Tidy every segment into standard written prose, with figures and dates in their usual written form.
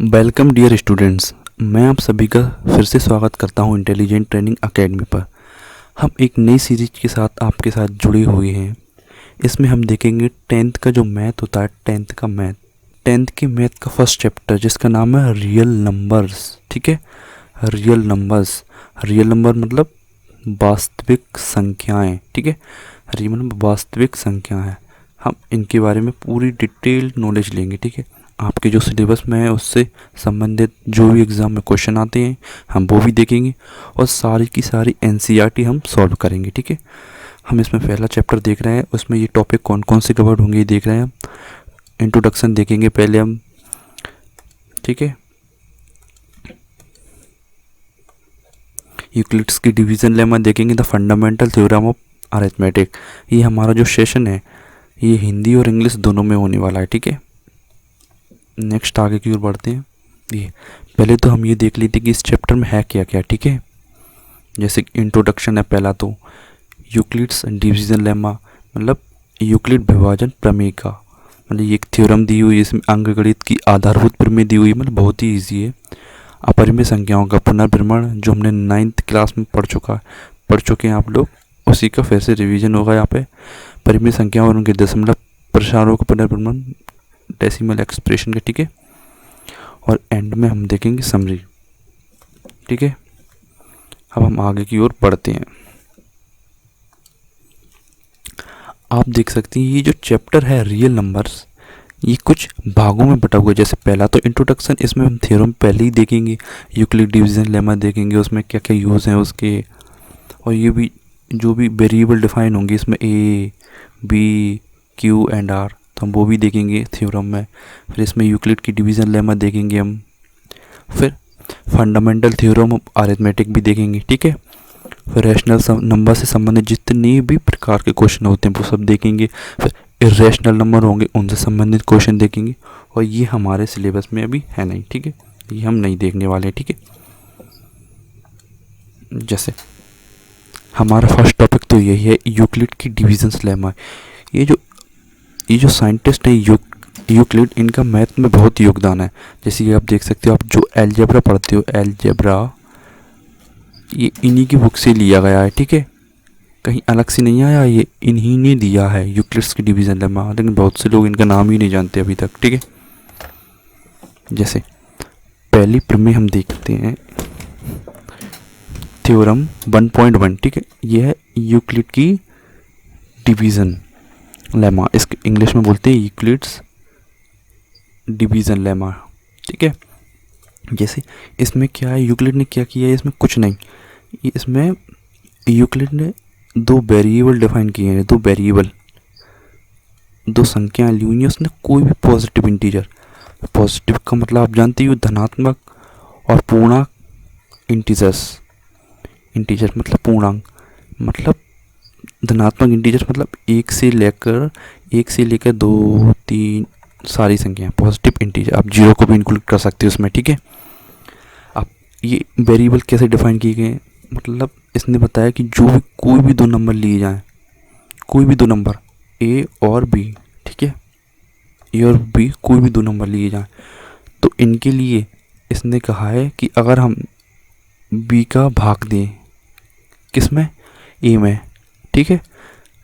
Welcome dear students, मैं आप सभी का फिर से स्वागत करता हूं इंटेलिजेंट ट्रेनिंग एकेडमी पर। हम एक नई सीरीज के साथ आपके साथ जुड़े हुए हैं। इसमें हम देखेंगे 10th का जो मैथ होता है, 10th का मैथ, 10th के मैथ का फर्स्ट चैप्टर जिसका नाम है रियल नंबर्स। ठीक है, रियल नंबर्स। रियल नंबर मतलब वास्तविक संख्याएं। ठीक है, रियल मतलब वास्तविक संख्याएं। हम इनके बारे में पूरी डिटेल्ड नॉलेज लेंगे। ठीक है, आपके जो सिलेबस में है उससे संबंधित जो भी एग्ज़ाम में क्वेश्चन आते हैं हम वो भी देखेंगे और सारी की सारी एनसीईआरटी हम सॉल्व करेंगे। ठीक है, हम इसमें पहला चैप्टर देख रहे हैं, उसमें ये टॉपिक कौन कौन से कवर्ड होंगे ये देख रहे हैं हम। इंट्रोडक्शन देखेंगे पहले हम। ठीक है, यूक्लिड्स की डिवीज़न लेमा देखेंगे, the fundamental theorem of arithmetic. ये हमारा जो सेशन है ये हिंदी और इंग्लिश दोनों में होने वाला है। ठीक है, नेक्स्ट आगे की ओर बढ़ते हैं। ये पहले तो हम ये देख लेते कि इस चैप्टर में है क्या क्या। ठीक है, जैसे इंट्रोडक्शन है पहला तो यूक्लिड्स डिवीजन लेमा मतलब यूक्लिड विभाजन प्रमेय का, मतलब ये एक थ्योरम दी हुई है, इसमें अंकगणित की आधारभूत प्रमेय दी हुई है, मतलब बहुत ही ईजी है। अपरिमेय संख्याओं का पुनर्भ्रमण जो हमने 9th क्लास में पढ़ चुके हैं आप लोग, उसी का फिर से रिवीजन होगा यहाँ पे। परिमेय संख्याओं और उनके दशमलव प्रसारों का पुनर्भ्रमण डेसिमल एक्सप्रेशन का। ठीक है, और एंड में हम देखेंगे समरी। ठीक है, अब हम आगे की ओर बढ़ते हैं। आप देख सकते हैं ये जो चैप्टर है रियल नंबर्स, ये कुछ भागों में बटा हुआ है। जैसे पहला तो इंट्रोडक्शन, इसमें हम थ्योरम पहले ही देखेंगे, यूक्लिड डिवीजन लेमा देखेंगे, उसमें क्या क्या यूज़ हैं उसके, और ये भी जो भी वेरिएबल डिफाइन होंगे इसमें a b q and r, तो हम वो भी देखेंगे थ्योरम में। फिर इसमें यूक्लिड की डिवीज़न लेमा देखेंगे हम। फिर फंडामेंटल थ्योरम ऑफ अरिथमेटिक भी देखेंगे। ठीक है, फिर रैशनल नंबर से संबंधित जितने भी प्रकार के क्वेश्चन होते हैं वो सब देखेंगे। फिर इरेशनल नंबर होंगे उनसे संबंधित क्वेश्चन देखेंगे, और ये हमारे सिलेबस में अभी है नहीं। ठीक है, ये हम नहीं देखने वाले हैं। ठीक है, जैसे हमारा फर्स्ट टॉपिक तो यही है, यूक्लिड की डिवीजन लेमा। ये जो साइंटिस्ट हैं यूक्लिड, इनका मैथ में बहुत योगदान है। जैसे कि आप देख सकते हो, आप जो एलजेब्रा पढ़ते हो, एलजेब्रा ये इन्हीं की बुक से लिया गया है। ठीक है, कहीं अलग से नहीं आया, ये इन्हीं ने दिया है यूक्लिड्स की डिवीजन लेमा, लेकिन बहुत से लोग इनका नाम ही नहीं जानते अभी तक। ठीक है, जैसे पहली प्रमेय हम देखते हैं, थ्योरम 1.1। ठीक है, यह है यूक्लिड की डिवीज़न लेमा, इसके इंग्लिश में बोलते हैं यूक्लिड्स डिवीज़न लेमा। ठीक है, जैसे इसमें क्या है, यूक्लिड ने क्या किया है, इसमें कुछ नहीं, इसमें यूक्लिड ने दो वेरिएबल डिफाइन किए हैं, दो वेरिएबल, दो संख्याएं ली हुई हैं, उसने कोई भी पॉजिटिव इंटीजर, पॉजिटिव का मतलब आप जानते ही हो धनात्मक और पूर्णांक इंटीजर्स, इंटीजर मतलब पूर्णांक, मतलब धनात्मक इंटीजर मतलब एक से लेकर 2 3 सारी संख्याएं पॉजिटिव इंटीजर, आप जीरो को भी इंक्लूड कर सकते हो उसमें। ठीक है, अब ये वेरिएबल कैसे डिफाइन किए गए, मतलब इसने बताया कि जो भी कोई भी दो नंबर लिए जाएं, कोई भी दो नंबर ए और बी, ठीक है, ए और बी कोई भी दो नंबर लिए जाएं, तो इनके लिए इसने कहा है कि अगर हम बी का भाग दें किस में, ए में, ठीक है,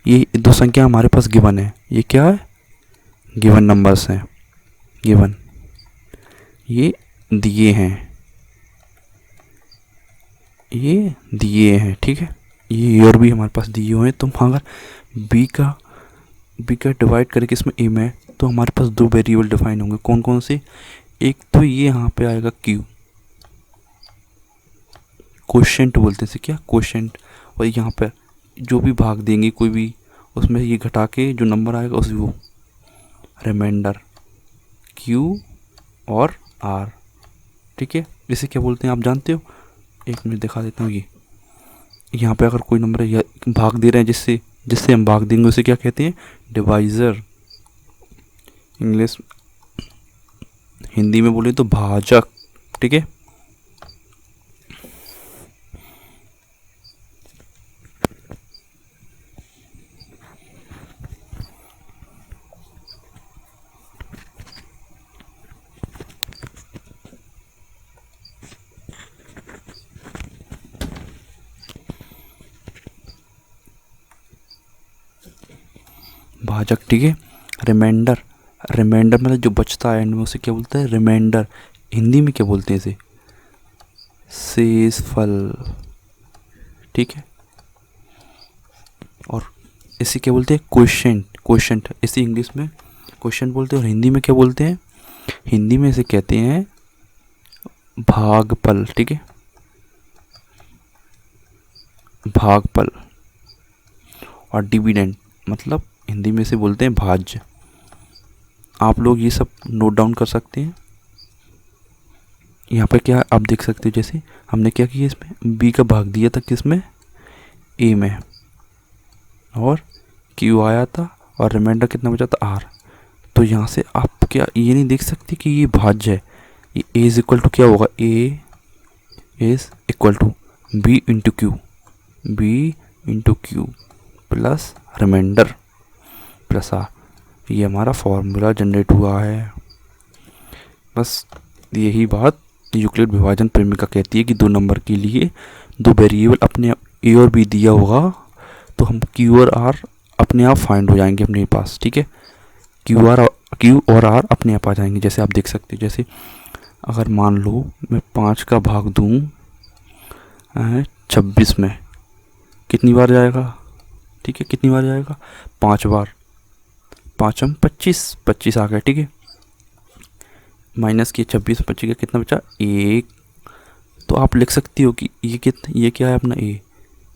ये दो संख्या हमारे पास गिवन है, ये क्या है, गिवन नंबर्स हैं, गिवन ये दिए हैं, ये दिए हैं। ठीक है, ये और भी हमारे पास दिए हुए हैं, तो हम अगर बी का डिवाइड करके इसमें ए में, तो हमारे पास दो वेरिएबल डिफाइन होंगे, कौन कौन से, एक तो ये यहाँ पे आएगा क्यू, क्वोशिएंट बोलते हैं क्या, क्वोशिएंट, और यहाँ पे जो भी भाग देंगे कोई भी, उसमें ये घटा के जो नंबर आएगा उसी वो रिमाइंडर क्यू और आर। ठीक है, इसे क्या बोलते हैं आप जानते हो, एक मिनट दिखा देता हूँ। ये यहाँ पे अगर कोई नंबर है भाग दे रहे हैं, जिससे हम भाग देंगे उसे क्या कहते हैं, डिवाइज़र, इंग्लिश हिंदी में बोले तो भाजक। ठीक है, भाजक, ठीक है। रिमाइंडर, रिमाइंडर मतलब जो बचता है एंड में, उसे क्या बोलते हैं, रिमाइंडर। हिंदी में क्या बोलते हैं इसे, शेषफल, ठीक है। और इसे क्या बोलते हैं, क्वेश्चन, क्वेश्चन इसे इंग्लिश में क्वेश्चन बोलते हैं, और हिंदी में क्या बोलते हैं, हिंदी में इसे कहते हैं भागफल, ठीक है, भागफल। और डिविडेंड मतलब हिंदी में इसे बोलते हैं भाज्य। आप लोग ये सब नोट डाउन कर सकते हैं। यहाँ पर क्या आप देख सकते हो, जैसे हमने क्या किया, इसमें बी का भाग दिया था किसमें, ए में, और क्यू आया था, और रिमाइंडर कितना बचा था, आर। तो यहाँ से आप क्या ये नहीं देख सकते कि ये भाज्य है, ये ए इज इक्वल टू क्या होगा, A is equal to B into Q, B into Q plus remainder plus R. ये हमारा फॉर्मूला जनरेट हुआ है। बस यही बात यूक्लिड विभाजन प्रमेय कहती है कि 2 नंबर के लिए 2 वेरिएबल अपने ए और बी दिया होगा तो हम क्यू और आर अपने आप फाइंड हो जाएंगे अपने पास, ठीक है। क्यू और आर अपने आप आ जाएंगे। जैसे आप देख सकते हो, जैसे अगर मान लो मैं 5 का भाग दूँ 26 में, कितनी बार जाएगा, ठीक है, कितनी बार जाएगा, 5 बार। 5 हम 25 आ गया, ठीक है। माइनस किए 26, 25 का कितना बचा, 1। तो आप लिख सकती हो कि ये क्या है अपना ए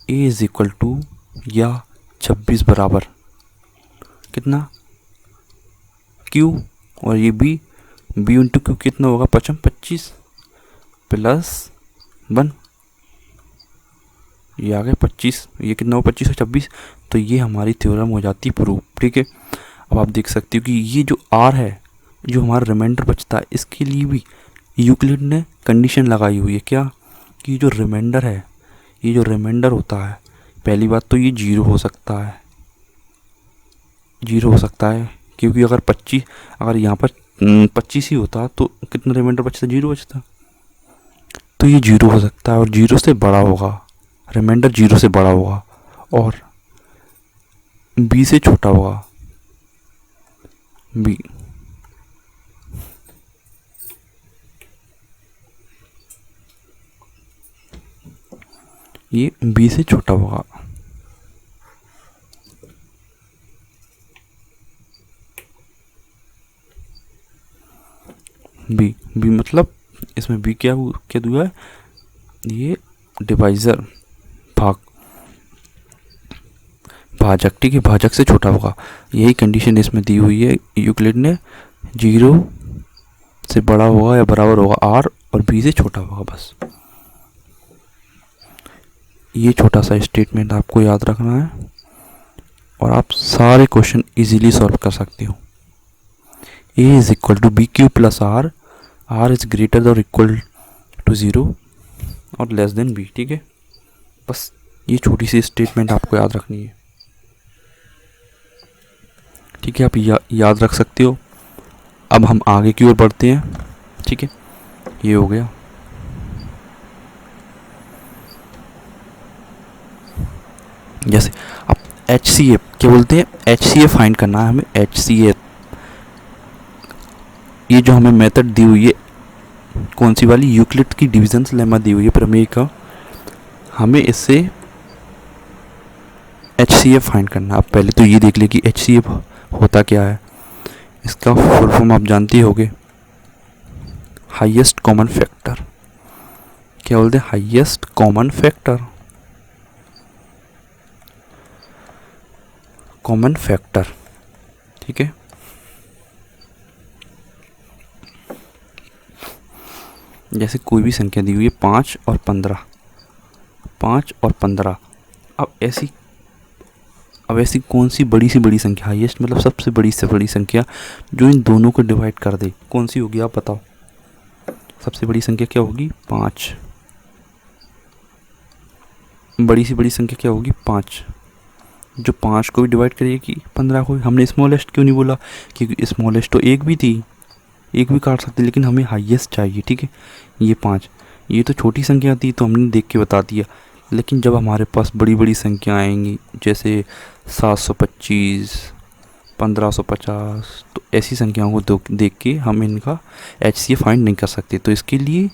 इज इक्वल टू या 26 बराबर कितना, क्यू, और ये बी इंटू क्यू कितना होगा, 5 25 प्लस 1, ये आ गया 25, ये कितना होगा 25 और 26। तो ये हमारी थ्योरम हो जाती प्रूफ, ठीक है। अब आप देख सकते हो कि ये जो आर है, जो हमारा रिमाइंडर बचता है, इसके लिए भी यूक्लिड ने कंडीशन लगाई हुई है, क्या, कि जो रिमाइंडर है, ये जो रिमाइंडर होता है, पहली बात तो ये 0 हो सकता है, 0 हो सकता है, क्योंकि अगर यहाँ पर 25 ही होता तो कितना रिमाइंडर बचता, 0 बचता। तो ये 0 हो सकता है और 0 से बड़ा होगा, रिमाइंडर 0 से बड़ा होगा और बी से छोटा होगा, बी। ये बी से छोटा होगा। बी मतलब इसमें बी क्या दिया है, ये डिवाइजर, भाजक, ठीक है, भाजक से छोटा होगा। यही कंडीशन इसमें दी हुई है यूक्लिड ने, 0 से बड़ा होगा या बराबर होगा आर, और बी से छोटा होगा, बस। ये छोटा सा स्टेटमेंट आपको याद रखना है और आप सारे क्वेश्चन इजीली सॉल्व कर सकते हो। A is equal to B Q plus R, R is greater और इक्वल टू 0 और लेस देन बी, ठीक है। बस ये छोटी सी स्टेटमेंट आपको याद रखनी है, ठीक है। आप याद रख सकते हो। अब हम आगे की ओर बढ़ते हैं, ठीक है। ये हो गया। जैसे अब HCF क्या बोलते हैं, HCF फाइंड करना है हमें, HCF। ये जो हमें मेथड दी हुई है, कौन सी वाली, यूक्लिड की डिविजन लेमा दी हुई है प्रमेय का, हमें इससे HCF फाइंड करना। आप पहले तो ये देख ले कि HCF होता क्या है। इसका फुल फॉर्म आप जानते होगे, हाईएस्ट कॉमन फैक्टर। क्या बोलते हैं, highest common factor, common factor, ठीक है। जैसे कोई भी संख्या दी हुई है 5 और 15, 5 और 15। अब ऐसी कौन सी बड़ी से बड़ी संख्या, हाईएस्ट मतलब सबसे बड़ी से बड़ी संख्या जो इन दोनों को डिवाइड कर दे, कौन सी होगी आप बताओ। सबसे बड़ी संख्या क्या होगी, 5। बड़ी से बड़ी संख्या क्या होगी, 5, जो 5 को भी डिवाइड करेगी 15 को। हमने स्मॉलेस्ट क्यों नहीं बोला, क्योंकि स्मॉलेस्ट तो एक भी थी, एक भी काट सकते, लेकिन हमें हाईएस्ट चाहिए, ठीक है। ये 5, ये तो छोटी संख्या थी तो हमने देख के बता दिया। लेकिन जब हमारे पास बड़ी बड़ी संख्या आएंगी, जैसे 725, 1550, तो ऐसी संख्याओं को देख के हम इनका HCF फाइंड नहीं कर सकते। तो इसके लिए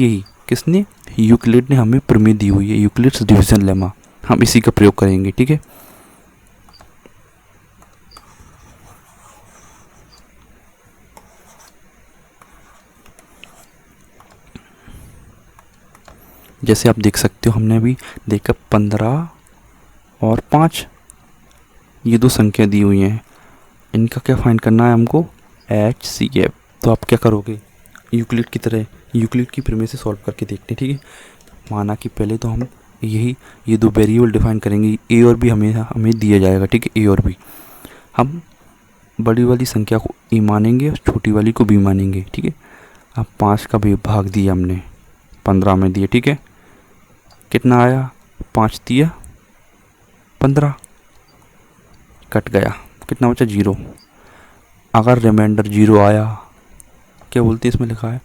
ही किसने, यूक्लिड ने हमें प्रमेय दी हुई है, यूक्लिड्स डिवीजन लेमा, हम इसी का प्रयोग करेंगे। ठीक है, जैसे आप देख सकते हो, हमने अभी देखा 15 और 5, ये दो संख्या दी हुई हैं, इनका क्या फाइंड करना है हमको, HCF। तो आप क्या करोगे, यूक्लिड की तरह यूक्लिड की प्रमेय से सॉल्व करके देखते हैं। ठीक है, माना कि पहले तो हम ये दो वेरिएबल डिफाइन करेंगे, ए और बी हमें दिया जाएगा। ठीक है, ए और बी, हम बड़ी वाली संख्या को ए मानेंगे और छोटी वाली को बी मानेंगे। ठीक है, अब 5 का भी भाग दिया हमने 15 में दिया। ठीक है, कितना आया, 5 दिया 15, कट गया, कितना बचा 0। अगर रिमाइंडर 0 आया, क्या बोलते हैं इसमें लिखा है,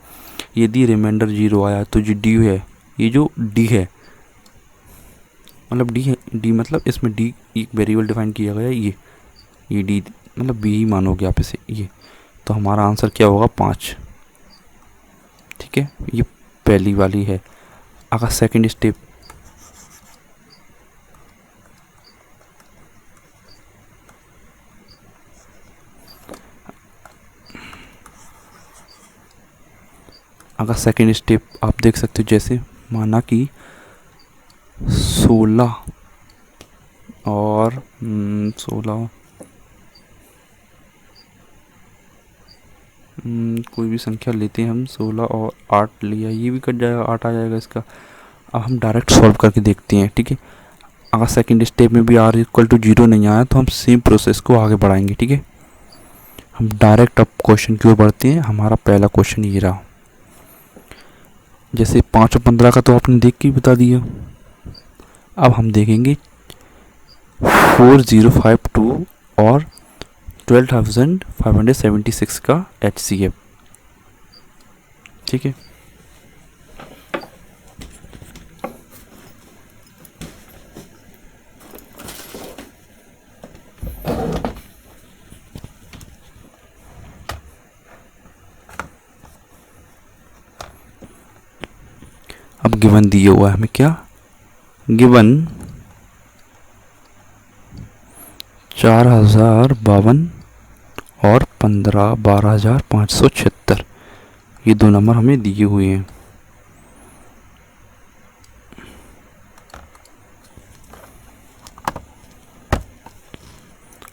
यदि रिमाइंडर 0 आया तो जो डी है, ये जो डी है मतलब डी है, डी मतलब इसमें डी एक वेरिएबल डिफाइन किया गया है, ये डी मतलब बी ही मानोगे आप इसे, ये तो हमारा आंसर क्या होगा 5। ठीक है, ये पहली वाली है। अगर सेकंड स्टेप, आप देख सकते हो, जैसे माना कि 16 और 16 कोई भी संख्या लेते हैं हम, 16 और 8 लिया, ये भी कट जाएगा, 8 आ जाएगा इसका। अब हम डायरेक्ट सॉल्व करके देखते हैं। ठीक है, अगर सेकंड स्टेप में भी r इक्वल टू 0 नहीं आया तो हम सेम प्रोसेस को आगे बढ़ाएंगे। ठीक है, हम डायरेक्ट अब क्वेश्चन की ओर बढ़ते हैं। हमारा पहला क्वेश्चन ये रहा, जैसे 5 और 15 का तो आपने देख के ही बता दिया। अब हम देखेंगे 4052 और 12,576 का HCF। ठीक है, अब गिवन दिया हुआ है हमें, क्या गिवन 4052 और 12,576, ये दो नंबर हमें दिए हुए हैं।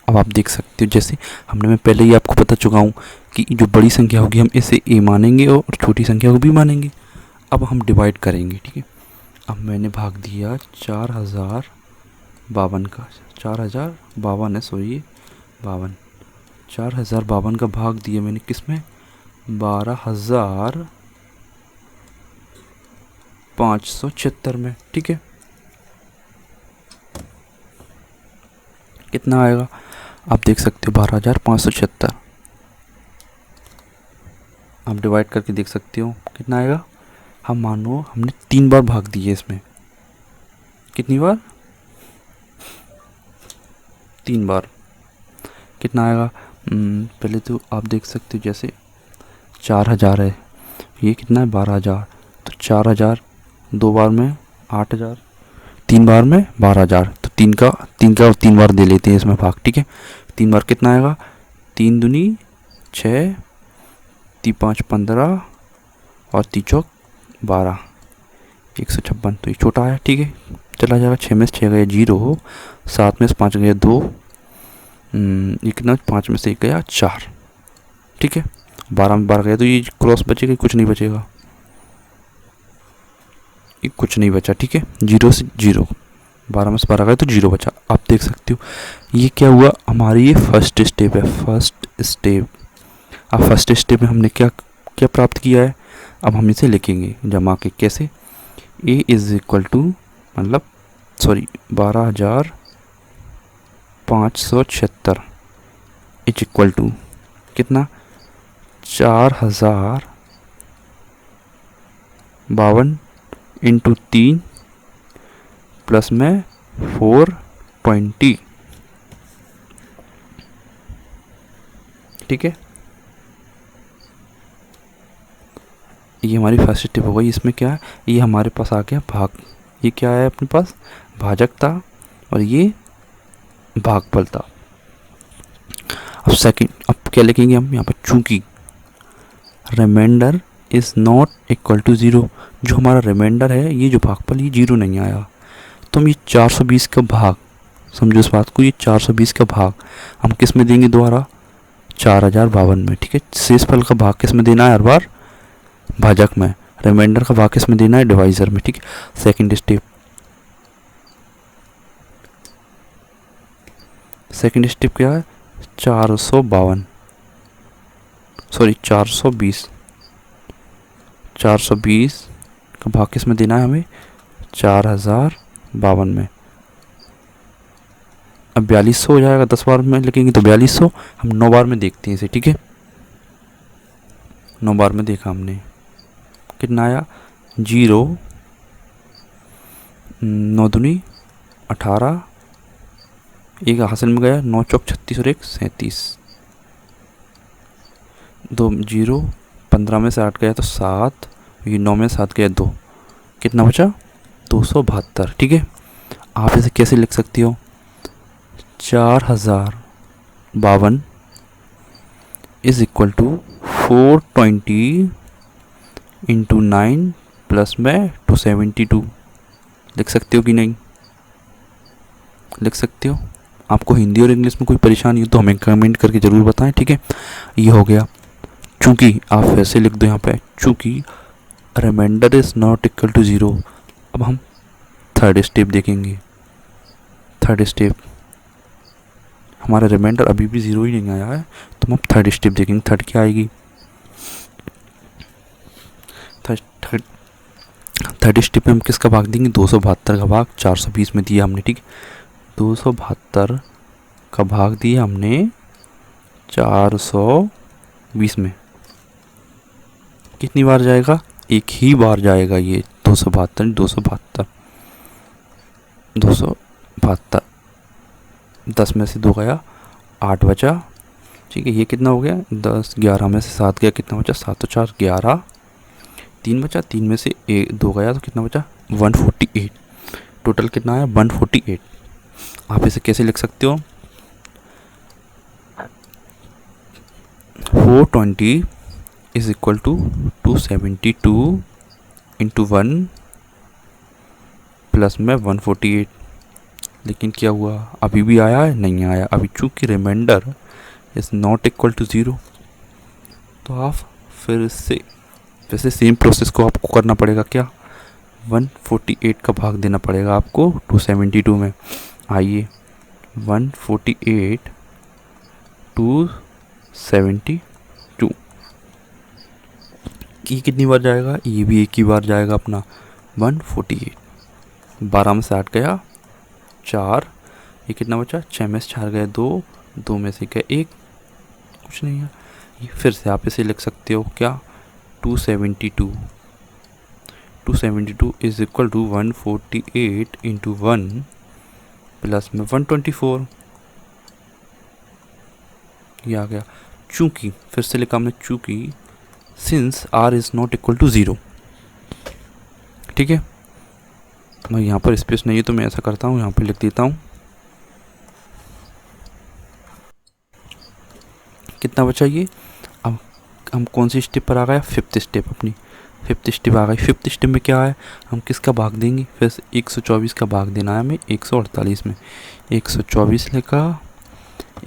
अब आप देख सकते हो, जैसे मैं पहले ही आपको बता चुका हूँ कि जो बड़ी संख्या होगी हम इसे ए मानेंगे और छोटी संख्या को बी मानेंगे। अब हम डिवाइड करेंगे। ठीक है, अब मैंने भाग दिया 4052 का, 4052 है, सॉरी 52, 4052 का भाग दिया मैंने किस में, 12,576 में। ठीक है, कितना आएगा आप देख सकते हो, 12,576। आप डिवाइड करके देख सकते हो कितना आएगा। हम मानो हमने 3 बार भाग दिए इसमें, कितनी बार, 3 बार, कितना आएगा। पहले तो आप देख सकते हो, जैसे 4000 है, ये कितना है 12,000, तो 4000 2 बार में 8,000, 3 बार में 12,000, तो 3 बार दे लेते हैं इसमें भाग। ठीक है, 3 बार कितना आएगा, 3 दूनी 6, 3 5 15 और 3 चौक 12, 156, तो ये छोटा है। ठीक है, चला जाएगा, 6 में से 6 गया 0, 7 में से 5 गया 2, ये कितना, 5 में से 1 गया 4। ठीक है, 12 में 12 गया तो ये क्रॉस बचेगा, कुछ नहीं बचेगा, ये कुछ नहीं बचा। ठीक है, 0 से 0, 12 में से 12 गया तो 0 बचा। आप देख सकते हो ये क्या हुआ, हमारी ये फर्स्ट स्टेप है, फर्स्ट स्टेप। अब फर्स्ट स्टेप में हमने क्या क्या प्राप्त किया है, अब हम इसे लिखेंगे जमा के, कैसे, ए इज इक्वल टू मतलब 12,576 इज इक्वल टू कितना, 4052 इंटू 3 प्लस में 420, ठीक है, ये हमारी फर्स्ट स्टेप हो गई। इसमें क्या है, ये हमारे पास आ गया भाग, ये क्या है अपने पास, भाजक था और ये भागफल था। अब सेकंड, अब क्या लिखेंगे हम यहाँ पर, चूंकि remainder is not equal to zero, जो हमारा रिमाइंडर है, ये जो भागफल, ये जीरो नहीं आया, तो हम ये 420 का भाग, समझो इस बात को, ये 420 का भाग हम किस में देंगे दोबारा, 4052 में। ठीक है, शेष फल का भाग किस में देना है हर बार, भाजक में, रिमाइंडर का भाग किस में देना है, डिवाइजर में। ठीक है, सेकंड स्टेप, सेकंड स्टेप क्या है, 420 का भाग किस में देना है हमें, 4052 में। अब 4200 हो जाएगा, 10 बार में लिखेंगे तो 4200, हम 9 बार में देखते हैं इसे। ठीक है, 9 बार में देखा हमने, कितना आया, 0 9 दूनी 18, एक हासिल में गया, 9 चौक 36 और 1 37, 2 0, 15 में से 8 गया तो 7, ये 9 में 7 गया 2, कितना बचा, 272। ठीक है, आप इसे कैसे लिख सकती हो, 4052 is equal to 420 into 9 plus में 272, लिख सकते हो कि नहीं, लिख सकते हो। आपको हिंदी और इंग्लिश में कोई परेशानी हो तो हमें कमेंट करके ज़रूर बताएं। ठीक है, ये हो गया। चूँकि आप वैसे लिख दो यहाँ पे, चूँकि remainder is not equal to zero. अब हम थर्ड स्टेप देखेंगे। थर्ड स्टेप, हमारा रिमाइंडर अभी भी ज़ीरो ही नहीं आया है, तो हम थर्ड स्टेप देखेंगे। थर्ड क्या आएगी, थर्ड स्टेप में हम किसका भाग देंगे, 272 का भाग 420 में दिया हमने। ठीक, 272 का भाग दिया हमने 420 में, कितनी बार जाएगा, एक ही बार जाएगा ये 272 10 में से 2 गया, 8 बचा। ठीक है, ये कितना हो गया, 10 11 में से 7 गया, कितना बचा, 7 और 4 11, 3 बचा, 3 में से 2 गया तो कितना बचा, 148। टोटल कितना आया, 148। आप इसे कैसे लिख सकते हो, 420 is equal to 272 into 1 plus में 148। लेकिन क्या हुआ, अभी भी आया है, नहीं आया अभी, चूँकि remainder is not equal to zero. तो आप फिर से वैसे सेम प्रोसेस को आपको करना पड़ेगा, क्या, 148 का भाग देना पड़ेगा आपको 272 में। आइए, 148 272, ये कितनी बार जाएगा, ये भी एक ही बार जाएगा अपना 148। 12 में से 8 गया 4, ये कितना बचा, 6 में से 4 गया 2, 2 में से गया 1, कुछ नहीं है। ये फिर से आप इसे लिख सकते हो क्या, 272 is equal to 148 into 1 plus में 124, ये आ गया। चूँकि फिर से लिखा हमने, चूँकि since r is not equal to zero. ठीक है, मैं यहाँ पर स्पेस नहीं है तो मैं ऐसा करता हूँ, यहाँ पर लिख देता हूँ, कितना बचा ये। अब हम कौन सी स्टेप पर आ गया, फिफ्थ स्टेप, अपनी फिफ्थ स्टेप आ गई। फिफ्थ स्टेप में क्या है, हम किसका भाग देंगे, फिर 124 का भाग देना है हमें 148 में। 124 लिखा,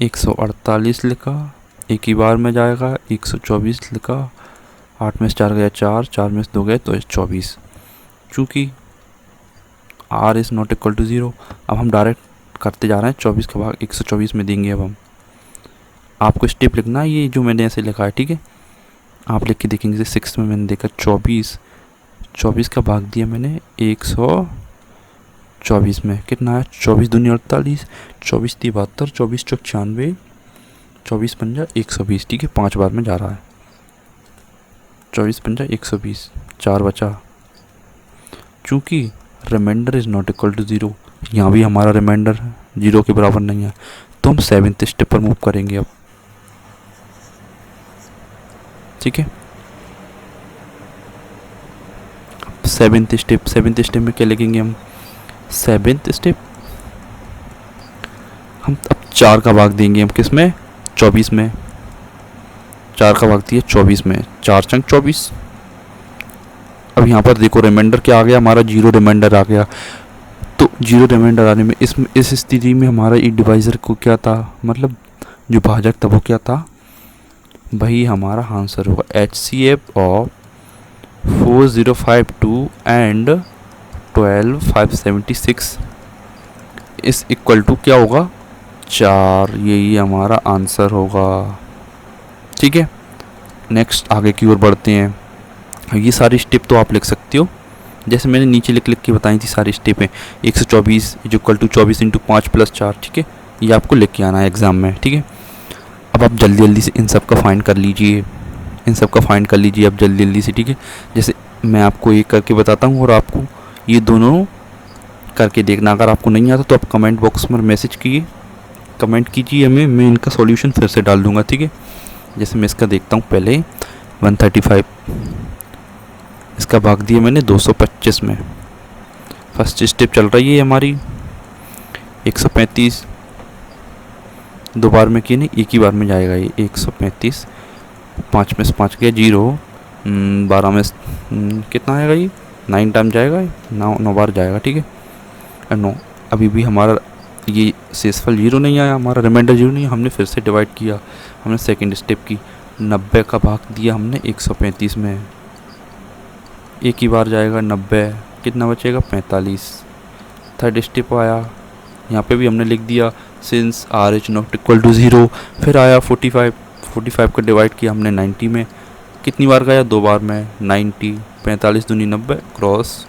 148 लिखा, एक ही बार में जाएगा, 124 लिखा, 8 में से 4 गया 4, 4 में से 2 गए तो 24। चूँकि r is not equal to zero, अब हम डायरेक्ट करते जा रहे हैं, 24 का भाग 124 में देंगे। अब हम आपको स्टेप लिखना है, ये जो मैंने ऐसे लिखा है। ठीक है, आप लिख के देखेंगे, जैसे 6 में मैंने देखा 24 का भाग दिया मैंने 124 में, कितना है, 24 दूनी 48, 24 × 72, 24 × 96, 24 पंजा 120। ठीक है, 5 बार में जा रहा है, 24 पंजा 120, 4 बचा। चूँकि remainder is not equal to zero, यहाँ भी हमारा रिमाइंडर 0 के बराबर नहीं है, तो हम 7th स्टेप पर मूव करेंगे। अब ठीक है। सेवेंथ स्टेप में क्या लिखेंगे हम? सेवेंथ स्टेप हम अब 4 का भाग देंगे हम किस में? 24 में। 4 का भाग दिया 24 में, 4 चंक 24। अब यहाँ पर देखो रिमाइंडर क्या आ गया हमारा? 0 रिमाइंडर आ गया। तो 0 रिमाइंडर आने में इस स्थिति में हमारा ई डिवाइज़र को क्या था, मतलब जो भाजक था वो क्या था? वही हमारा आंसर होगा HCF ऑफ 4052 एंड 12576 इस इक्वल टू क्या होगा? 4। यही हमारा आंसर होगा। ठीक है, नेक्स्ट आगे की ओर बढ़ते हैं। ये सारी स्टेप तो आप लिख सकते हो, जैसे मैंने नीचे लिख के बताई थी सारी स्टेपें। 124 इक्वल टू 24 इंटू 5 प्लस 4। ठीक है, ये आपको लिख के आना है एग्ज़ाम में। ठीक है, अब आप जल्दी जल्दी से इन सब का फाइंड कर लीजिए, अब जल्दी जल्दी से। ठीक है, जैसे मैं आपको ये करके बताता हूँ और आपको ये दोनों करके देखना। अगर आपको नहीं आता तो आप कमेंट बॉक्स में मैसेज कमेंट कीजिए हमें, मैं इनका सॉल्यूशन फिर से डाल दूँगा। ठीक है, जैसे मैं इसका देखता हूँ पहले 135, इसका भाग दिया मैंने 225 में। फर्स्ट स्टेप चल रही है हमारी 135, 2 बार में किए नहीं, एक ही बार में जाएगा ये 135। 5 में से 5 गया 0, 12 में कितना आएगा? ये 9 टाइम जाएगा, 9 बार जाएगा। ठीक है, 9। अभी भी हमारा ये शेषफल 0 नहीं आया, हमारा रिमाइंडर 0 नहीं है। हमने फिर से डिवाइड किया, हमने सेकंड स्टेप की 90 का भाग दिया हमने 135 में, एक ही बार जाएगा 90, कितना बचेगा? 45। थर्ड स्टेप आया, यहाँ पे भी हमने लिख दिया since RH not equal to 0। फिर आया 45 का डिवाइड किया हमने 90 में, कितनी बार गया? 2 बार में 90, 45 दूनी 90 क्रॉस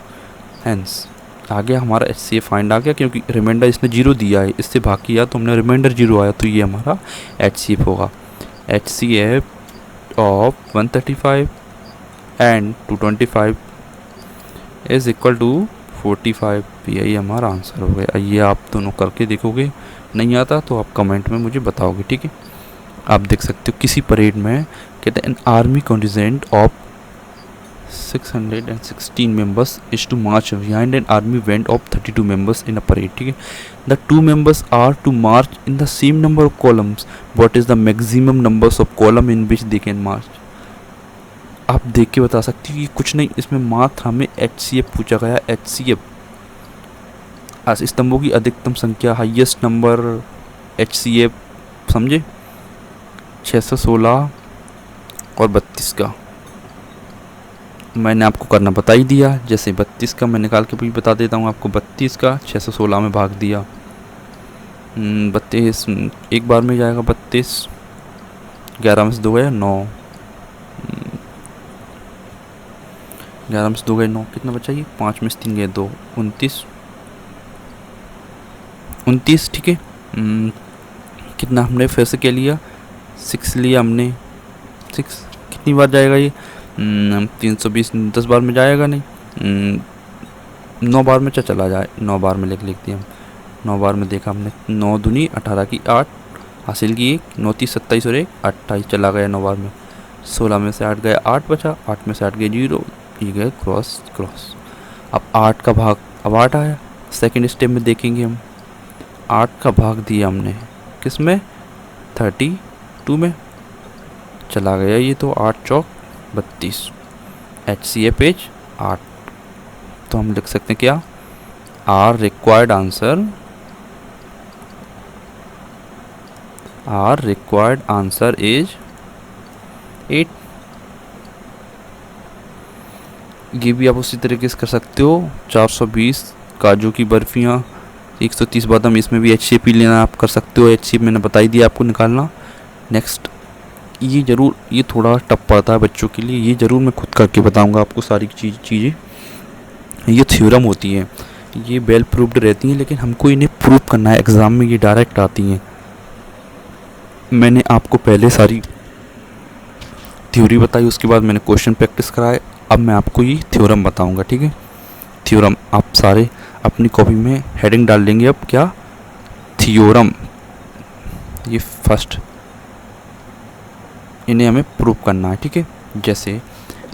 हैंस आ गया हमारा HCF फाइंड आ गया, क्योंकि रिमाइंडर इसने 0 दिया है, इससे भाग किया तो हमने रिमाइंडर 0 आया, तो ये हमारा HCF होगा। HCF of 135 and 225 is equal to 45। यही हमारा आंसर हो गया। ये आप दोनों करके देखोगे, नहीं आता तो आप कमेंट में मुझे बताओगे। ठीक है, आप देख सकते हो किसी परेड में कहते हैं an army contingent of 616 members is to march behind an army band of 32 members in a parade. ठीक है, the 2 members are to march in the same number of columns. What is the maximum numbers of column in which they can march? आप देख के बता सकते हो कि कुछ नहीं, इसमें मात्र हमें HCF पूछा गया। HCF स्तंभों की अधिकतम संख्या, हाईएस्ट नंबर HCF, समझे? 616 और 32 का मैंने आपको करना बता ही दिया। जैसे 32 का मैं निकाल के भी बता देता हूँ आपको। 32 का 616 में भाग दिया, 32 एक बार में जाएगा 32, 11 में से 2 गया 9, 11 में से 2 गए 9, कितना बचा? ये 5 में से 3 गए 2, 29। ठीक है, कितना हमने फिर से क्या लिया? 6 लिया हमने। 6 कितनी बार जाएगा ये? 320 10 बार में जाएगा नहीं, 9 बार में चला जाए। 9 बार में लिख दिया हम। 9 बार में देखा हमने, 9 दूनी 18 की 8 हासिल की, 9 30 27 और 1 28 चला गया 9 बार में। 16 में से 8 गया 8 बचा, 8 में से 8 गए 0, ये गए क्रॉस। अब 8 का भाग, अब 8 आया। सेकंड स्टेप में देखेंगे हम, 8 का भाग दिया हमने किस में? 32 में चला गया ये, तो 8 चौक 32। HCF page 8। तो हम लिख सकते हैं क्या? R required answer is 8। ये भी आप उसी तरीके से कर सकते हो। 420 काजू की बर्फियाँ, 130 बादाम, इसमें भी HCF लेना आप कर सकते हो। HCF मैंने बता ही दिया आपको निकालना। नेक्स्ट, ये ज़रूर, ये थोड़ा टफ पड़ता है बच्चों के लिए, ये ज़रूर मैं खुद करके बताऊंगा आपको सारी चीज़ें। ये थ्योरम होती हैं, ये वेल प्रूव्ड रहती हैं, लेकिन हमको इन्हें प्रूव करना है। एग्ज़ाम में ये डायरेक्ट आती हैं। मैंने आपको पहले सारी थ्योरी बताई, उसके बाद मैंने क्वेश्चन प्रैक्टिस कराए। अब मैं आपको ये थ्योरम बताऊंगा। ठीक है, थ्योरम आप सारे अपनी कॉपी में हेडिंग डाल लेंगे। अब क्या? थ्योरम। ये फर्स्ट, इन्हें हमें प्रूव करना है। ठीक है, जैसे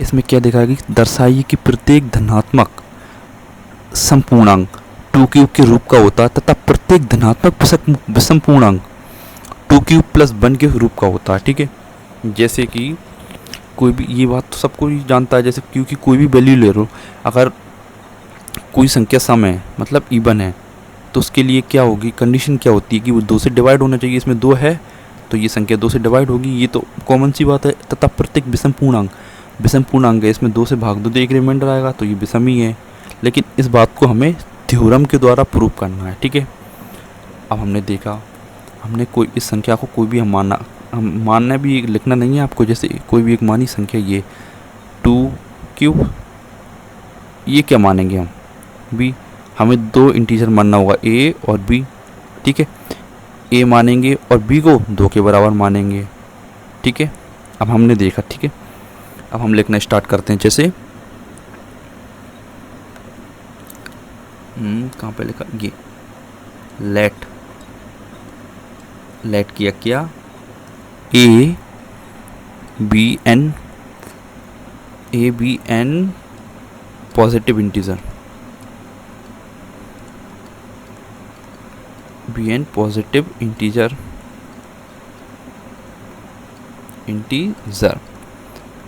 इसमें क्या दिखाएगी, दर्शाइए कि प्रत्येक धनात्मक समपूर्णांक 2 क्यूब के रूप का होता है तथा प्रत्येक धनात्मक विषम पूर्णांक 2 क्यूब प्लस 1 के रूप का होता है। ठीक है, जैसे कि कोई भी, ये बात तो सबको ही जानता है, जैसे क्योंकि कोई भी वैल्यू ले लो, अगर कोई संख्या सम है मतलब इवन है, तो उसके लिए क्या होगी, कंडीशन क्या होती है कि वो 2 से डिवाइड होना चाहिए। इसमें 2 है तो ये संख्या 2 से डिवाइड होगी, ये तो कॉमन सी बात है। तथा प्रत्येक विषम पूर्णांक है, इसमें 2 से भाग दो तो एक रिमाइंडर आएगा, तो ये विषम ही है। लेकिन इस बात को हमें थ्योरम के द्वारा प्रूव करना है। ठीक है, अब हमने देखा, हमने कोई इस संख्या को कोई भी हम मानना भी लिखना नहीं है आपको, जैसे कोई भी एक मानी संख्या ये 2 क्यूब, ये क्या मानेंगे हम, बी, हमें 2 इंटीजर मानना होगा ए और बी। ठीक है, ए मानेंगे और बी को 2 के बराबर मानेंगे। ठीक है, अब हमने देखा। ठीक है, अब हम लिखना स्टार्ट करते हैं। जैसे कहाँ पे लिखा, ये लेट किया क्या, a be an positive integer, be an positive integer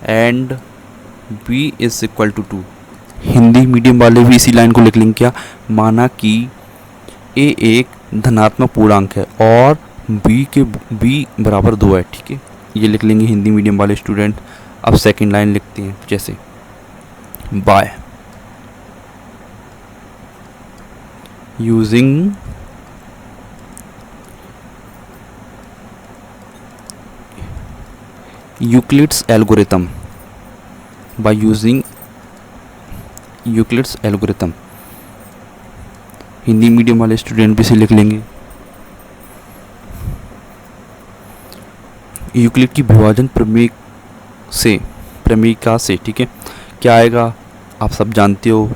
and b is equal to 2। Hindi medium वाले भी इसी लाइन को लिख लेंगे क्या, माना कि ए एक धनात्मक पूर्णांक है और बी बराबर 2 है। ठीक है, ये लिख लेंगे हिंदी मीडियम वाले स्टूडेंट। अब सेकंड लाइन लिखते हैं, जैसे bye using Euclid's algorithm, bye using Euclid's algorithm, Hindi medium वाले स्टूडेंट भी इसे लिख लेंगे। यूक्लिड की विभाजन प्रमेयिका से, ठीक है, क्या आएगा आप सब जानते हो,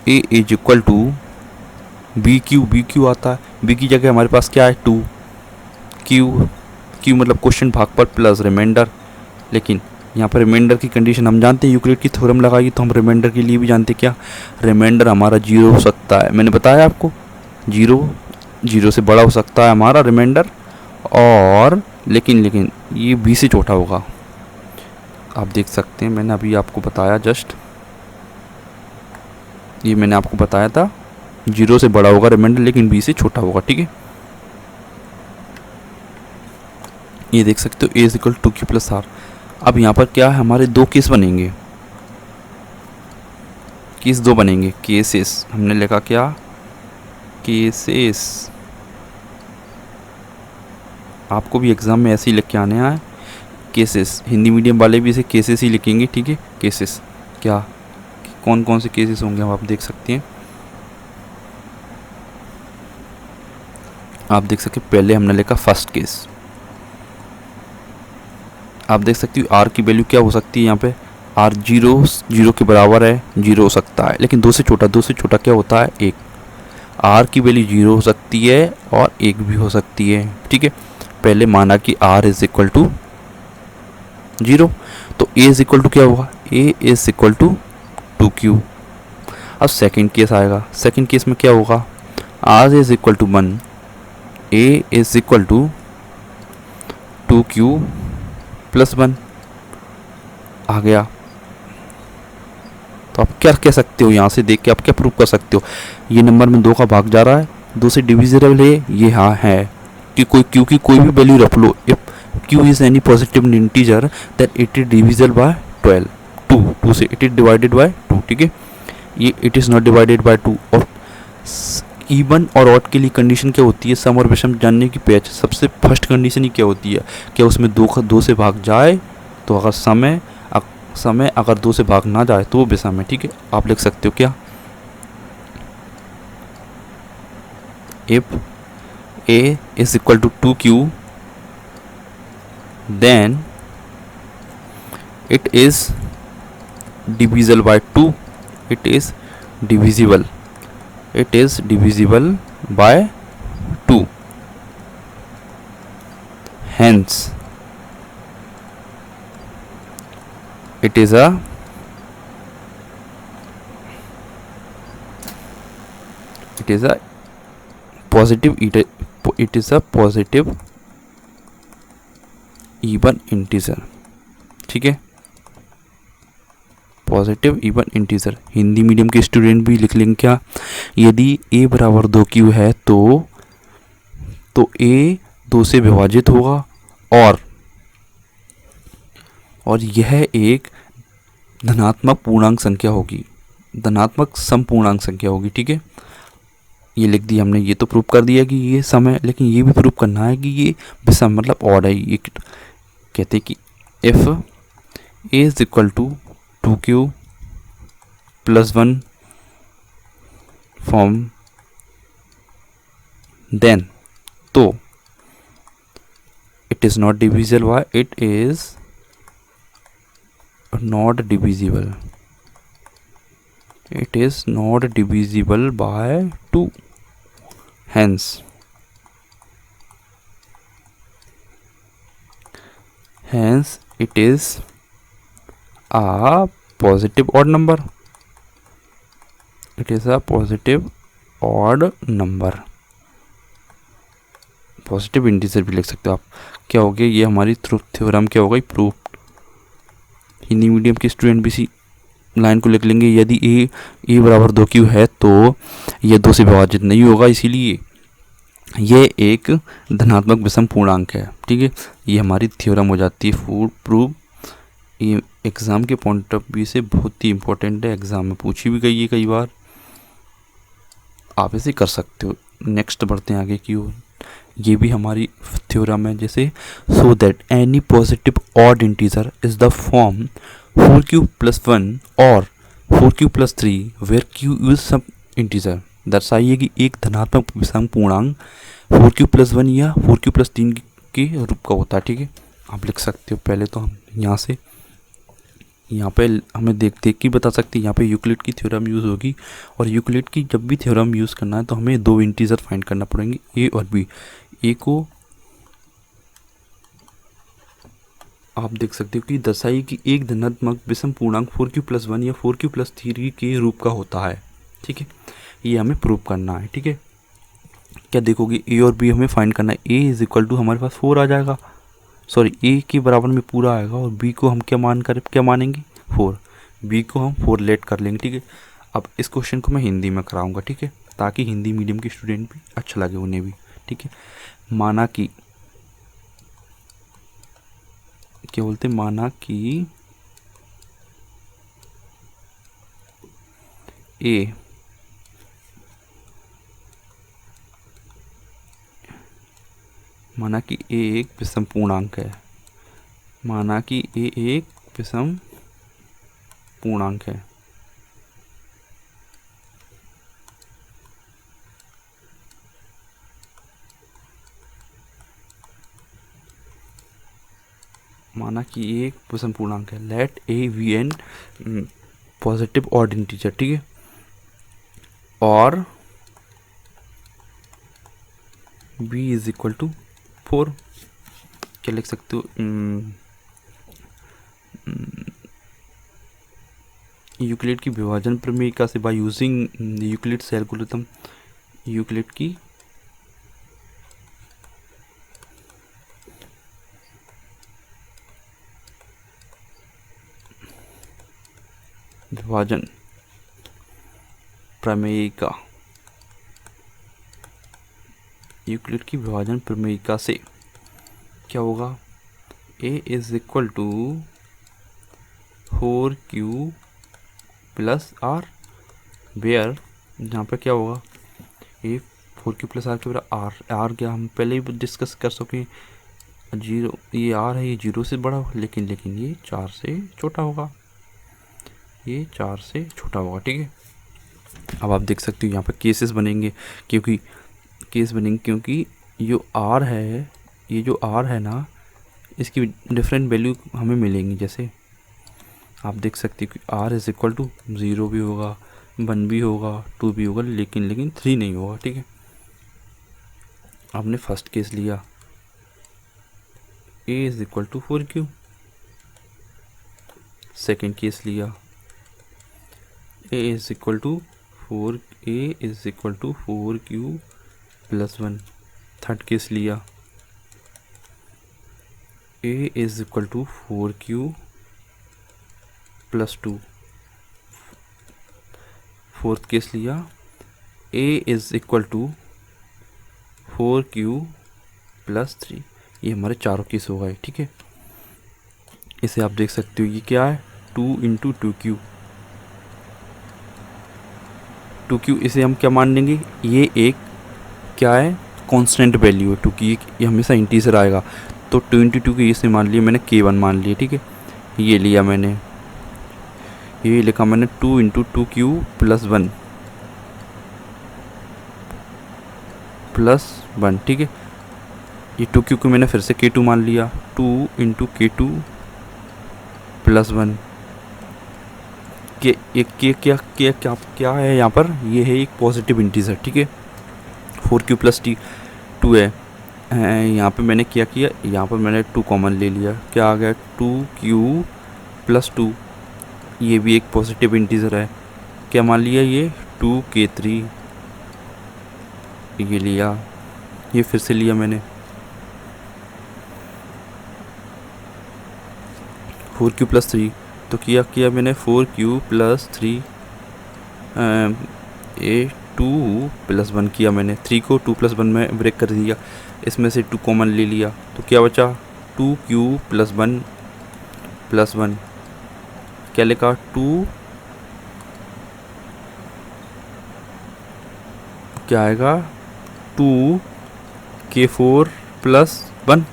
A is equal to B Q आता है, बी की जगह हमारे पास क्या है 2, क्यू मतलब क्वेश्चन भाग पर प्लस रिमाइंडर। लेकिन यहाँ पर रिमाइंडर की कंडीशन हम जानते हैं, यूक्लिड की थ्योरम लगाई तो हम रिमाइंडर के लिए भी जानते हैं क्या, रिमाइंडर हमारा 0 हो सकता है। मैंने बताया आपको 0 से बड़ा हो सकता है हमारा रिमाइंडर, और लेकिन ये बी से छोटा होगा। आप देख सकते हैं, मैंने अभी आपको बताया जस्ट, ये मैंने आपको बताया था 0 से बड़ा होगा रिमाइंडर लेकिन बी से छोटा होगा। ठीक है, ये देख सकते हो, A is equal to Q plus R. अब यहाँ पर क्या है, हमारे 2 केस बनेंगे, केस 2 बनेंगे, केसेस हमने लिखा क्या, केसेस। आपको भी एग्जाम में ऐसे ही लिख के आने हैं केसेस, हिंदी मीडियम वाले भी इसे केसेस ही लिखेंगे। ठीक है, केसेस क्या, कौन कौन से केसेस होंगे आप देख सकते हैं। आप देख सकते हैं, पहले हमने लिखा फर्स्ट केस, आप देख सकते हो आर की वैल्यू क्या हो सकती है, यहाँ पे आर 0 के बराबर है, 0 हो सकता है, लेकिन 2 से छोटा क्या होता है 1। आर की वैल्यू 0 हो सकती है और 1 भी हो सकती है। ठीक है, पहले माना कि आर इज इक्वल टू 0, तो ए इज इक्वल टू क्या होगा, A is equal to 2q। अब सेकंड केस आएगा, सेकंड केस में क्या होगा, r is equal to 1, a is equal to 2q plus 1 आ गया। तो आप क्या कह सकते हो, यहाँ से देख के आप क्या प्रूव कर सकते हो, ये नंबर में 2 का भाग जा रहा है, 2 से डिविजिबल है, ये हाँ है कि क्यू की कोई भी वैल्यू रख लो, if Q is any positive integer that it is divisible by 12, 2 से इट इज डिवाइडेड बाय 2। ठीक है, ये it is not divided by 2। और इवन और ऑड के लिए कंडीशन क्या होती है, सम और विषम जानने की पहचान सबसे फर्स्ट कंडीशन ही क्या होती है, क्या उसमें 2 से भाग जाए तो अगर समय अगर 2 से भाग ना जाए तो वो विषम है। ठीक है, आप लिख सकते हो क्या, if a is equal to 2q then it is divisible by 2, it is divisible by 2, hence it is a positive it is a positive even integer. ठीक है, positive even integer. Hindi medium के स्टूडेंट भी लिख लेंगे क्या, यदि a बराबर 2q है तो a 2 से विभाजित होगा और यह एक धनात्मक पूर्णांक संख्या होगी, धनात्मक समपूर्णांक संख्या होगी। ठीक है, ये लिख दिया हमने। ये तो प्रूव कर दिया कि ये सम है, लेकिन ये भी प्रूव करना है कि ये विषम मतलब ऑड है। ये कहते हैं कि if a is equal to 2q plus 1 form then, तो it is not divisible by, it is not divisible, it is not divisible by 2, hence it is a positive odd number, it is a positive odd number। Positive integer भी लिख सकते हो आप। क्या हो गया, ये हमारी थ्योरम क्या हो गई, प्रूफ। हिंदी मीडियम के स्टूडेंट भी इसी लाइन को लिख लेंगे, यदि a बराबर 2q है तो यह 2 से विभाजित नहीं होगा, इसीलिए ये एक धनात्मक विषम पूर्णांक है। ठीक है, ये हमारी थ्योरम हो जाती है फुल प्रूफ। ये एग्ज़ाम के पॉइंट ऑफ व्यू से बहुत ही इंपॉर्टेंट है, एग्ज़ाम में पूछी भी गई है कई बार, आप इसे कर सकते हो। नेक्स्ट बढ़ते हैं आगे की ओर। ये भी हमारी थ्योरम है, जैसे so that any positive odd integer is the form 4q plus 1 और 4q plus 3 where q is some integer. दर्शाइए कि एक धनात्मक विषम पूर्णांक 4q प्लस 1 या 4q प्लस 3 के रूप का होता है। ठीक है, आप लिख सकते हो। पहले तो हम यहाँ पे हमें देख के बता सकते हैं, यहाँ पे यूक्लिड की थ्योरम यूज़ होगी, और यूक्लिड की जब भी थ्योरम यूज़ करना है तो हमें 2 इंटीजर फाइंड करना पड़ेंगे, a और b। a को आप देख सकते हो कि दर्शाइए कि एक धनात्मक विषम पूर्णांक 4q प्लस 1 या 4q प्लस 3 के रूप का होता है। ठीक है, ये हमें प्रूव करना है। ठीक है, क्या देखोगे, a और b हमें फाइंड करना है। a इज इक्वल टू हमारे पास 4 आ जाएगा, सॉरी a के बराबर में पूरा आएगा, और b को हम क्या मानेंगे 4, b को हम 4 लेट कर लेंगे। ठीक है, अब इस क्वेश्चन को मैं हिंदी में कराऊंगा। ठीक है, ताकि हिंदी मीडियम के स्टूडेंट भी अच्छा लगे उन्हें भी। ठीक है, माना कि क्या बोलते, माना कि a एक विषम पूर्णांक है, माना कि a एक विषम पूर्णांक है, माना कि एक विषम पूर्णांक है। Let a be an positive odd integer. ठीक है, और b इज इक्वल टू 4। क्या लिख सकते हो, यूक्लिड की विभाजन प्रमेय से bye using Euclid's algorithm, Euclid की विभाजन प्रमेयिका, यूक्लिड की विभाजन प्रमेयिका से क्या होगा, a is equal to 4q plus r, where जहाँ पे क्या होगा, a 4q प्लस r के बराबर r क्या हम पहले ही डिस्कस कर सकें, 0, ये r है, ये 0 से बड़ा होगा, लेकिन ये 4 से छोटा होगा, ये 4 से छोटा होगा। ठीक है, अब आप देख सकते हो यहाँ पे केसेस बनेंगे, क्योंकि जो r है, ये जो r है ना, इसकी डिफरेंट वैल्यू हमें मिलेंगी। जैसे आप देख सकते हो कि r इज इक्वल टू 0 भी होगा, 1 भी होगा, 2 भी होगा, लेकिन 3 नहीं होगा। ठीक है, आपने फर्स्ट केस लिया, a is equal to 4q, second case लिया, a is equal to 4q plus 1। Third case लिया, a is equal to 4q plus 2। Fourth case लिया, a is equal to 4q plus 3। ये हमारे चारों case हो गए, ठीक है। इसे आप देख सकते हो, ये क्या है, 2 इंटू 2q। इसे हम क्या मान लेंगे, ये एक क्या है, कांस्टेंट वैल्यू है, क्योंकि ये हमेशा इंटीजर आएगा। तो 2 इंटू 2 के इसे मान लिया मैंने k1 मान लिया, ठीक है। ये लिया मैंने, ये लिखा मैंने 2 इंटू 2q प्लस 1 ठीक है। ये 2q को मैंने फिर से k2 मान लिया, 2 इंटू k2 प्लस 1। क्या है यहाँ पर, ये है एक पॉजिटिव इंटीजर, ठीक है। 4q प्लस 2 है। यहाँ पे मैंने क्या किया, यहाँ पर मैंने 2 कॉमन ले लिया, क्या आ गया, 2q प्लस 2। ये भी एक पॉजिटिव इंटीजर है, क्या मान लिया, ये 2k3। ये लिया, ये फिर से लिया मैंने 4q प्लस 3। तो किया मैंने 4q प्लस 3, ए 2 प्लस 1 किया मैंने, 3 को 2 प्लस 1 में ब्रेक कर दिया, इसमें से 2 कॉमन ले लिया, तो क्या बचा, 2q प्लस 1 प्लस 1। क्या लिखा, 2 क्या आएगा, 2k4 प्लस 1।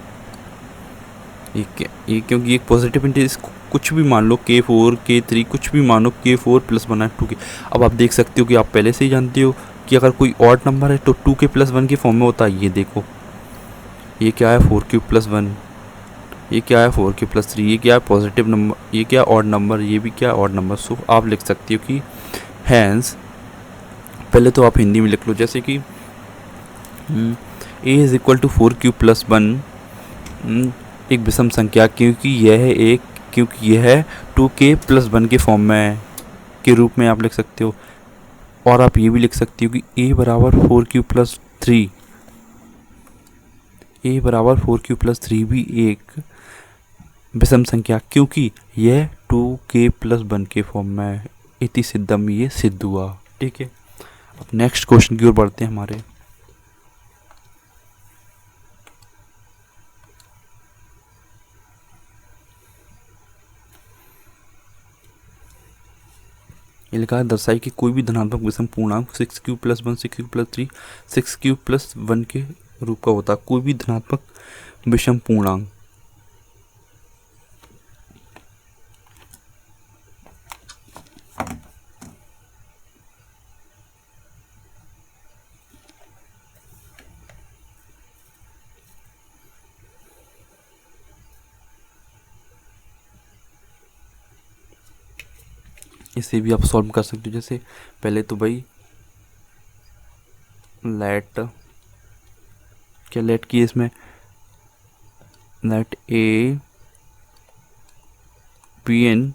ये क्योंकि एक पॉजिटिव इंटीजर, कुछ भी मान लो, k4 k3 कुछ भी मानो, k4 प्लस 1 है 2k। अब आप देख सकते हो कि आप पहले से ही जानते हो कि अगर कोई ऑड नंबर है तो 2k प्लस 1 के फॉर्म में होता है। ये देखो, ये क्या है, 4q प्लस 1, ये क्या है, 4q प्लस 3, ये क्या है, पॉजिटिव नंबर, ये क्या ऑड नंबर, ये भी क्या ऑड नंबर। सो आप लिख सकते हो कि हैंस, पहले तो आप हिंदी में लिख लो, जैसे कि a is equal to 4q plus 1 एक विषम संख्या, क्योंकि यह 2k प्लस 1 के फॉर्म में के रूप में आप लिख सकते हो। और आप ये भी लिख सकते हो कि a बराबर 4q प्लस 3, a बराबर 4q प्लस 3 भी एक विषम संख्या, क्योंकि यह 2k प्लस 1 के फॉर्म में है। इति सिद्धम, ये सिद्ध हुआ, ठीक है। अब नेक्स्ट क्वेश्चन की ओर बढ़ते हैं हमारे। ये लिखा है, दर्शाई कि कोई भी धनात्मक विषम पूर्णांक 6q plus 1 6q plus 3 6q plus 1 के रूप का होता है। कोई भी धनात्मक विषम पूर्णांक, इसे भी आप सॉल्व कर सकते हो। जैसे पहले तो भाई लेट की इसमें let a be an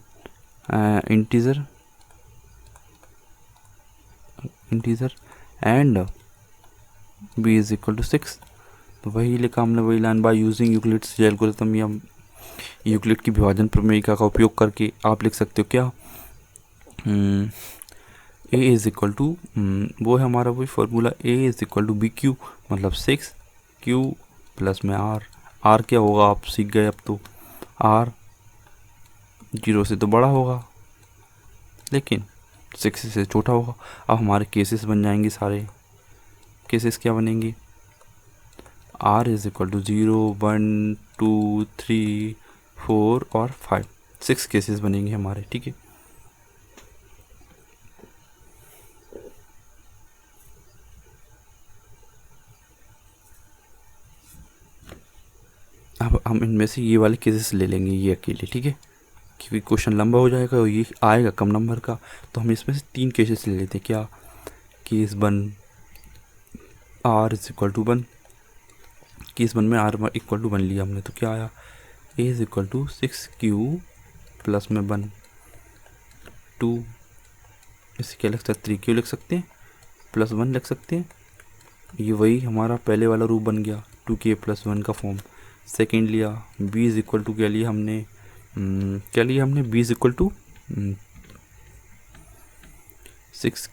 integer and b is equal to 6। तो वही लिखा हमने, वही लाइन, बाय यूजिंग यूक्लिड्स एल्गोरिथम या यूक्लिड की विभाजन प्रमेयिका का उपयोग करके आप लिख सकते हो क्या, ए इज इक्वल टू, वो है हमारा वही formula, a is equal to B q, मतलब 6q प्लस में आर क्या होगा आप सीख गए अब तो, आर 0 से तो बड़ा होगा लेकिन 6 से छोटा होगा। अब हमारे केसेस बन जाएंगे, सारे केसेस क्या बनेंगे, आर इज इक्वल टू 0 1 2 3 4 और 5, 6 केसेस बनेंगे हमारे, ठीक है। अब हम इनमें से ये वाले केसेस ले लेंगे, ये अकेले, ठीक है, क्योंकि क्वेश्चन लंबा हो जाएगा और ये आएगा कम नंबर का। तो हम इसमें से 3 केसेस ले लेते हैं। क्या, case 1 r is equal to 1, case 1 में आर इक्वल टू 1 लिया हमने, तो क्या आया, A is equal to 6q plus में 1, 2, इसे क्या लिख सकते हैं, 3Q लिख सकते हैं, +1 लिख सकते हैं। ये वही हमारा पहले वाला रूप बन गया 2K + 1 का फॉर्म। सेकेंड लिया B इज इक्वल टू क्या लिया हमने, B is equal to 6,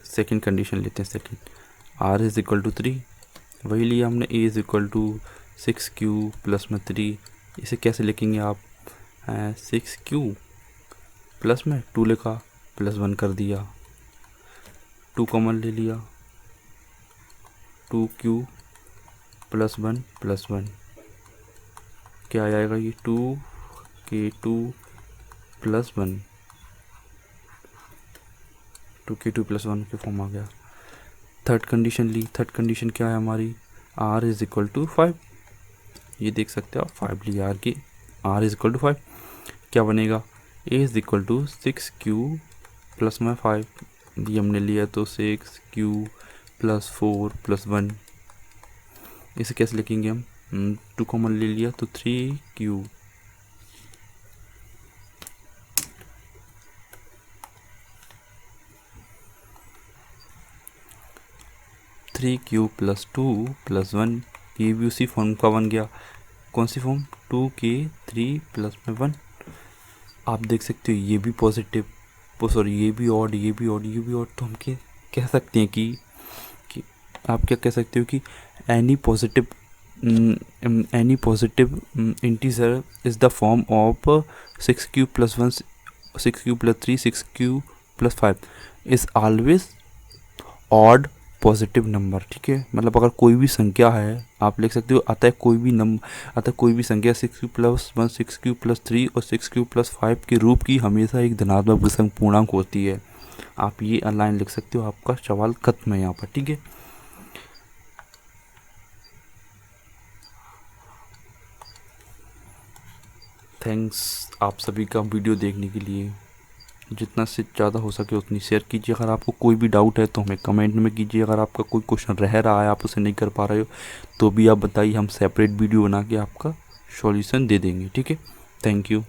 second condition लेते हैं। Second R is equal to 3, वही लिया हमने। A is equal to 6Q plus में 3, इसे कैसे लिखेंगे आप, 6Q प्लस में 2 लिखा, +1 कर दिया, 2 कॉमन ले लिया, 2Q + 1 क्या आ जाएगा, ये 2K2 + 1, 2K2 + 1 के फॉर्म आ गया। थर्ड कंडीशन ली, थर्ड कंडीशन क्या है हमारी, R इज इक्वल टू 5, ये देख सकते हो आप 5 लिया R की, R इज इक्वल टू 5, क्या बनेगा, A is equal to 6Q plus में 5, ये हमने लिया तो 6Q + 4 + 1, इसे कैसे लिखेंगे हम, 2 कॉमन ले लिया तो 3Q, + 2 + 1, ये भी उसी फॉर्म का बन गया। कौन सी फॉर्म, 2K3 + 1। आप देख सकते हो ये भी पॉजिटिव, सॉरी ये भी ऑड, ये भी ऑड, ये भी ऑड, तो हम कह सकते हैं कि आप क्या कह सकते हो कि any positive integer is the form of 6Q + 1, 6Q + 3, 6Q + 5 is always odd positive number. ठीक है, मतलब अगर कोई भी संख्या है, आप लिख सकते हो अतः कोई भी संख्या 6Q + 1, 6Q + 3 और 6Q + 5 के रूप की हमेशा एक धनात्मक विषम पूर्णांक होती है। आप ये लाइन लिख सकते हो, आपका सवाल खत्म है यहाँ पर। ठीक है, थैंक्स आप सभी का वीडियो देखने के लिए। जितना से ज़्यादा हो सके उतनी शेयर कीजिए। अगर आपको कोई भी डाउट है तो हमें कमेंट में कीजिए। अगर आपका कोई क्वेश्चन रह रहा है, आप उसे नहीं कर पा रहे हो, तो भी आप बताइए, हम सेपरेट वीडियो बना के आपका सॉल्यूशन दे देंगे। ठीक है, थैंक यू।